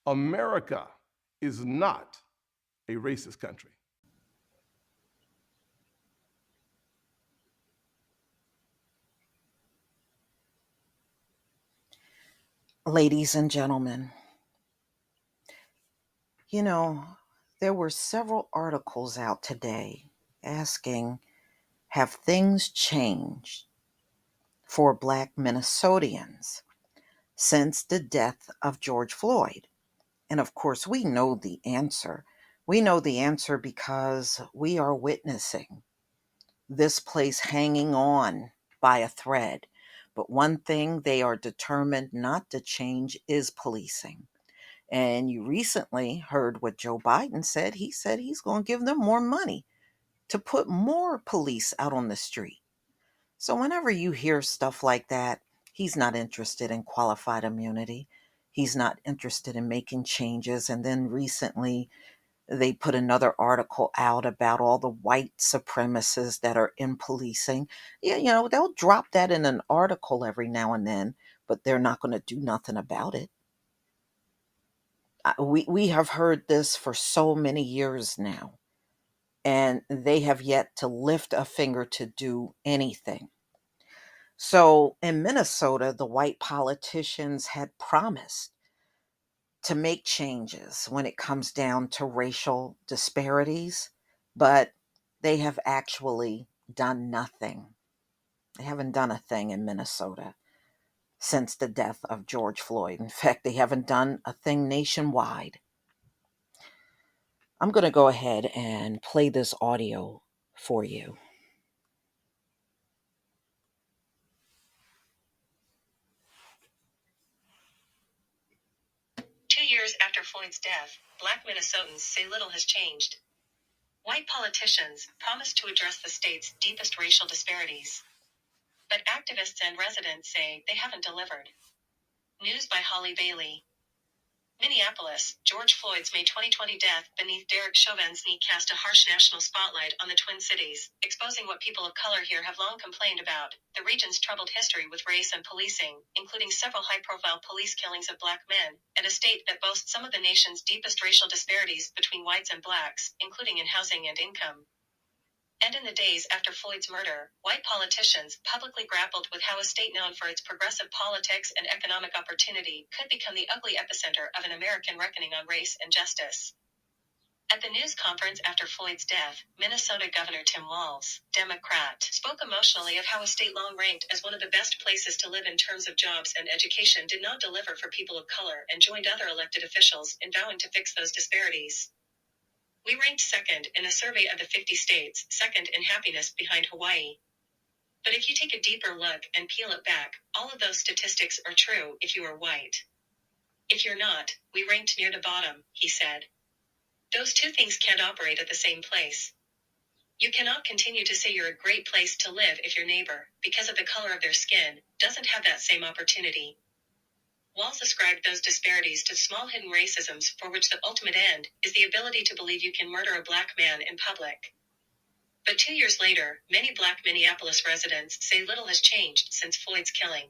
America is not a racist country. Ladies and gentlemen, you know, there were several articles out today asking, have things changed for Black Minnesotans since the death of George Floyd? And of course, we know the answer. We know the answer because we are witnessing this place hanging on by a thread. But one thing they are determined not to change is policing. And you recently heard what Joe Biden said. He said he's going to give them more money to put more police out on the street. So whenever you hear stuff like that, he's not interested in qualified immunity. He's not interested in making changes. And then recently, they put another article out about all the white supremacists that are in policing. Yeah, they'll drop that in an article every now and then, but they're not going to do nothing about it. We have heard this for so many years now, and they have yet to lift a finger to do anything. So in Minnesota, the white politicians had promised to make changes when it comes down to racial disparities, but they have actually done nothing. They haven't done a thing in Minnesota since the death of George Floyd. In fact, they haven't done a thing nationwide. I'm going to go ahead and play this audio for you. 2 years after Floyd's death, Black Minnesotans say little has changed. White politicians promised to address the state's deepest racial disparities. But activists and residents say they haven't delivered. News by Holly Bailey. Minneapolis, George Floyd's May 2020 death beneath Derek Chauvin's knee cast a harsh national spotlight on the Twin Cities, exposing what people of color here have long complained about, the region's troubled history with race and policing, including several high-profile police killings of Black men, and a state that boasts some of the nation's deepest racial disparities between whites and Blacks, including in housing and income. And in the days after Floyd's murder, white politicians publicly grappled with how a state known for its progressive politics and economic opportunity could become the ugly epicenter of an American reckoning on race and justice. At the news conference after Floyd's death, Minnesota Governor Tim Walz, Democrat, spoke emotionally of how a state long ranked as one of the best places to live in terms of jobs and education did not deliver for people of color, and joined other elected officials in vowing to fix those disparities. We ranked second in a survey of the 50 states, second in happiness behind Hawaii. But if you take a deeper look and peel it back, all of those statistics are true if you are white. If you're not, we ranked near the bottom, he said. Those two things can't operate at the same place. You cannot continue to say you're a great place to live if your neighbor, because of the color of their skin, doesn't have that same opportunity. Walz ascribed those disparities to small hidden racisms for which the ultimate end is the ability to believe you can murder a Black man in public. But 2 years later, many Black Minneapolis residents say little has changed since Floyd's killing.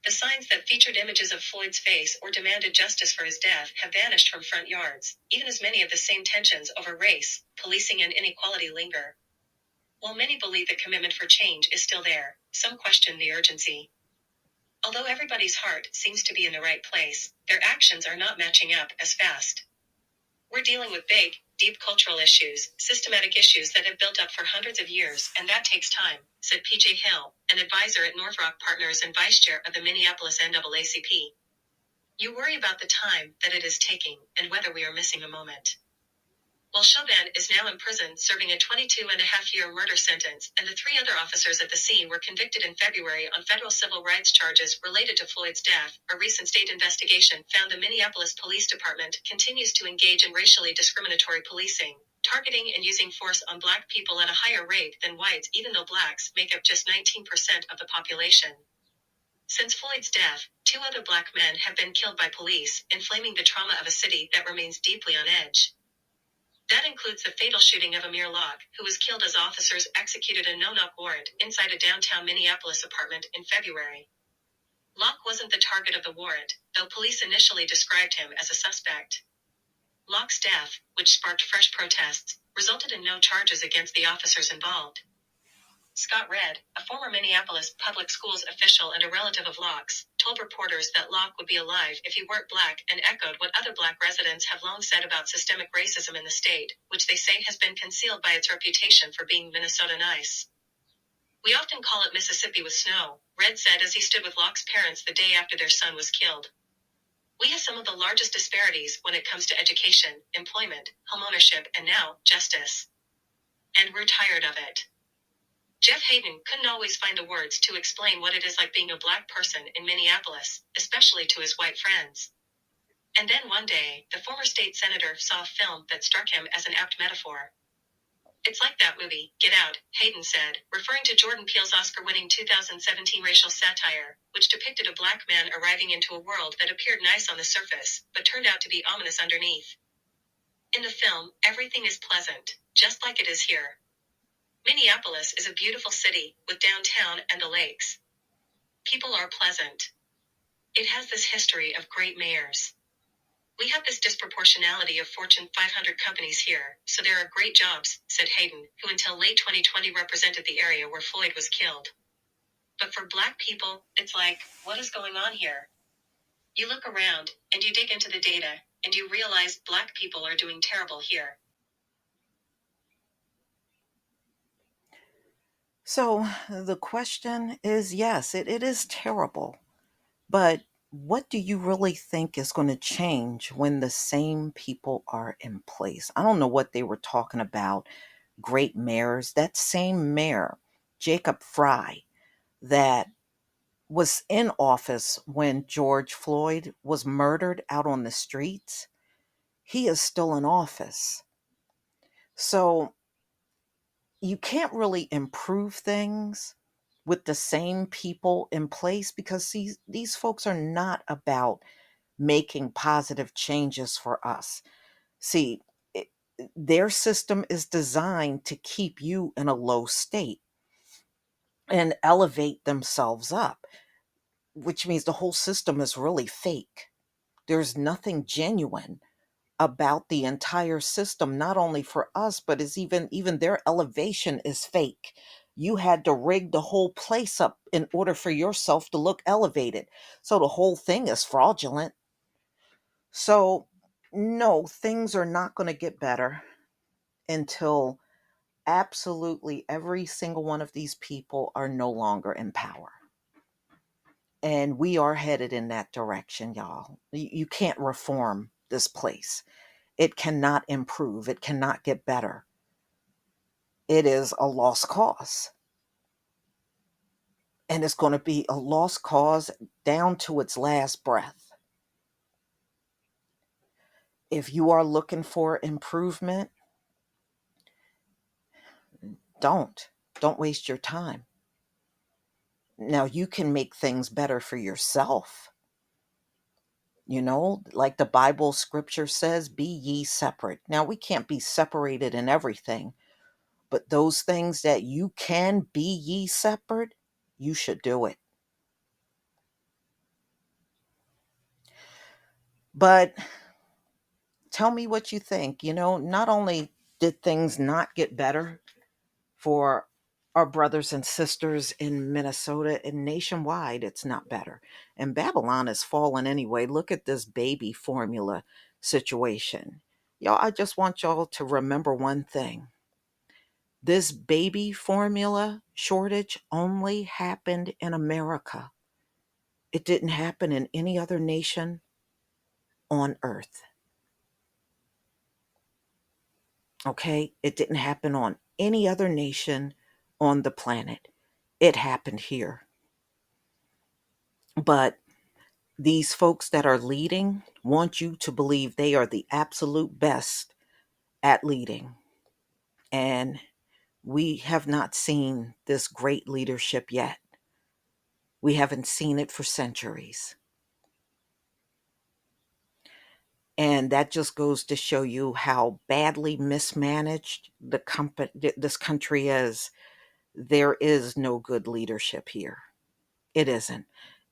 The signs that featured images of Floyd's face or demanded justice for his death have vanished from front yards, even as many of the same tensions over race, policing, and inequality linger. While many believe the commitment for change is still there, some question the urgency. Although everybody's heart seems to be in the right place, their actions are not matching up as fast. We're dealing with big, deep cultural issues, systematic issues that have built up for hundreds of years, and that takes time, said P.J. Hill, an advisor at North Rock Partners and vice chair of the Minneapolis NAACP. You worry about the time that it is taking and whether we are missing a moment. While Chauvin is now in prison serving a 22-and-a-half-year murder sentence, and the three other officers at the scene were convicted in February on federal civil rights charges related to Floyd's death, a recent state investigation found the Minneapolis Police Department continues to engage in racially discriminatory policing, targeting and using force on Black people at a higher rate than whites, even though Blacks make up just 19% of the population. Since Floyd's death, two other Black men have been killed by police, inflaming the trauma of a city that remains deeply on edge. That includes the fatal shooting of Amir Locke, who was killed as officers executed a no-knock warrant inside a downtown Minneapolis apartment in February. Locke wasn't the target of the warrant, though police initially described him as a suspect. Locke's death, which sparked fresh protests, resulted in no charges against the officers involved. Scott Redd, a former Minneapolis public schools official and a relative of Locke's, told reporters that Locke would be alive if he weren't black and echoed what other black residents have long said about systemic racism in the state, which they say has been concealed by its reputation for being Minnesota nice. We often call it Mississippi with snow, Redd said as he stood with Locke's parents the day after their son was killed. We have some of the largest disparities when it comes to education, employment, homeownership, and now, justice. And we're tired of it. Jeff Hayden couldn't always find the words to explain what it is like being a black person in Minneapolis, especially to his white friends. And then one day, the former state senator saw a film that struck him as an apt metaphor. It's like that movie, Get Out, Hayden said, referring to Jordan Peele's Oscar-winning 2017 racial satire, which depicted a black man arriving into a world that appeared nice on the surface, but turned out to be ominous underneath. In the film, everything is pleasant, just like it is here. Minneapolis is a beautiful city, with downtown and the lakes. People are pleasant. It has this history of great mayors. We have this disproportionality of Fortune 500 companies here, so there are great jobs, said Hayden, who until late 2020 represented the area where Floyd was killed. But for black people, it's like, what is going on here? You look around, and you dig into the data, and you realize black people are doing terrible here. So the question is, yes, it is terrible. But what do you really think is going to change when the same people are in place? I don't know what they were talking about. Great mayors. That same mayor, Jacob Fry, that was in office when George Floyd was murdered out on the streets, he is still in office. So you can't really improve things with the same people in place because these folks are not about making positive changes for us. See, it, their system is designed to keep you in a low state and elevate themselves up, which means the whole system is really fake. There's nothing genuine about the entire system, not only for us, but is even their elevation is fake. You had to rig the whole place up in order for yourself to look elevated. So the whole thing is fraudulent. So no, things are not going to get better until absolutely every single one of these people are no longer in power. And we are headed in that direction, y'all. You can't reform this place. It cannot improve. It cannot get better. It is a lost cause. And it's going to be a lost cause down to its last breath. If you are looking for improvement, don't waste your time. Now, you can make things better for yourself. You know, like the Bible scripture says, be ye separate. Now, we can't be separated in everything, but those things that you can be ye separate, you should do it. But tell me what you think. You know, not only did things not get better for our brothers and sisters in Minnesota and nationwide, it's not better. And Babylon has fallen anyway. Look at this baby formula situation. Y'all, I just want y'all to remember one thing. This baby formula shortage only happened in America. It didn't happen in any other nation on earth. Okay? It didn't happen on any other nation on the planet. It happened here. But these folks that are leading want you to believe they are the absolute best at leading. And we have not seen this great leadership yet. We haven't seen it for centuries. And that just goes to show you how badly mismanaged this country is. There is no good leadership here. It isn't.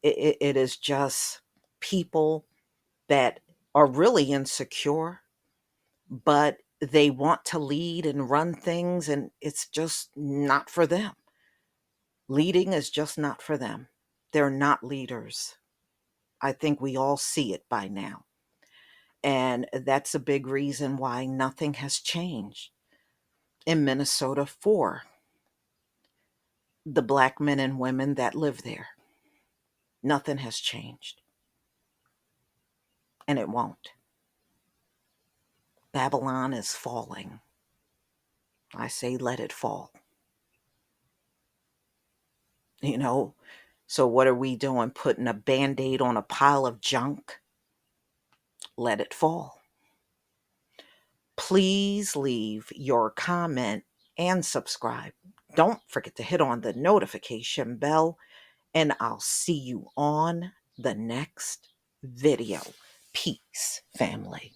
It is just people that are really insecure, but they want to lead and run things, and it's just not for them. Leading is just not for them. They're not leaders. I think we all see it by now. And that's a big reason why nothing has changed in Minnesota for the Black men and women that live there. Nothing has changed. And it won't. Babylon is falling. I say let it fall. You know, so what are we doing? Putting a Band-Aid on a pile of junk? Let it fall. Please leave your comment and subscribe. Don't forget to hit on the notification bell, and I'll see you on the next video. Peace, family.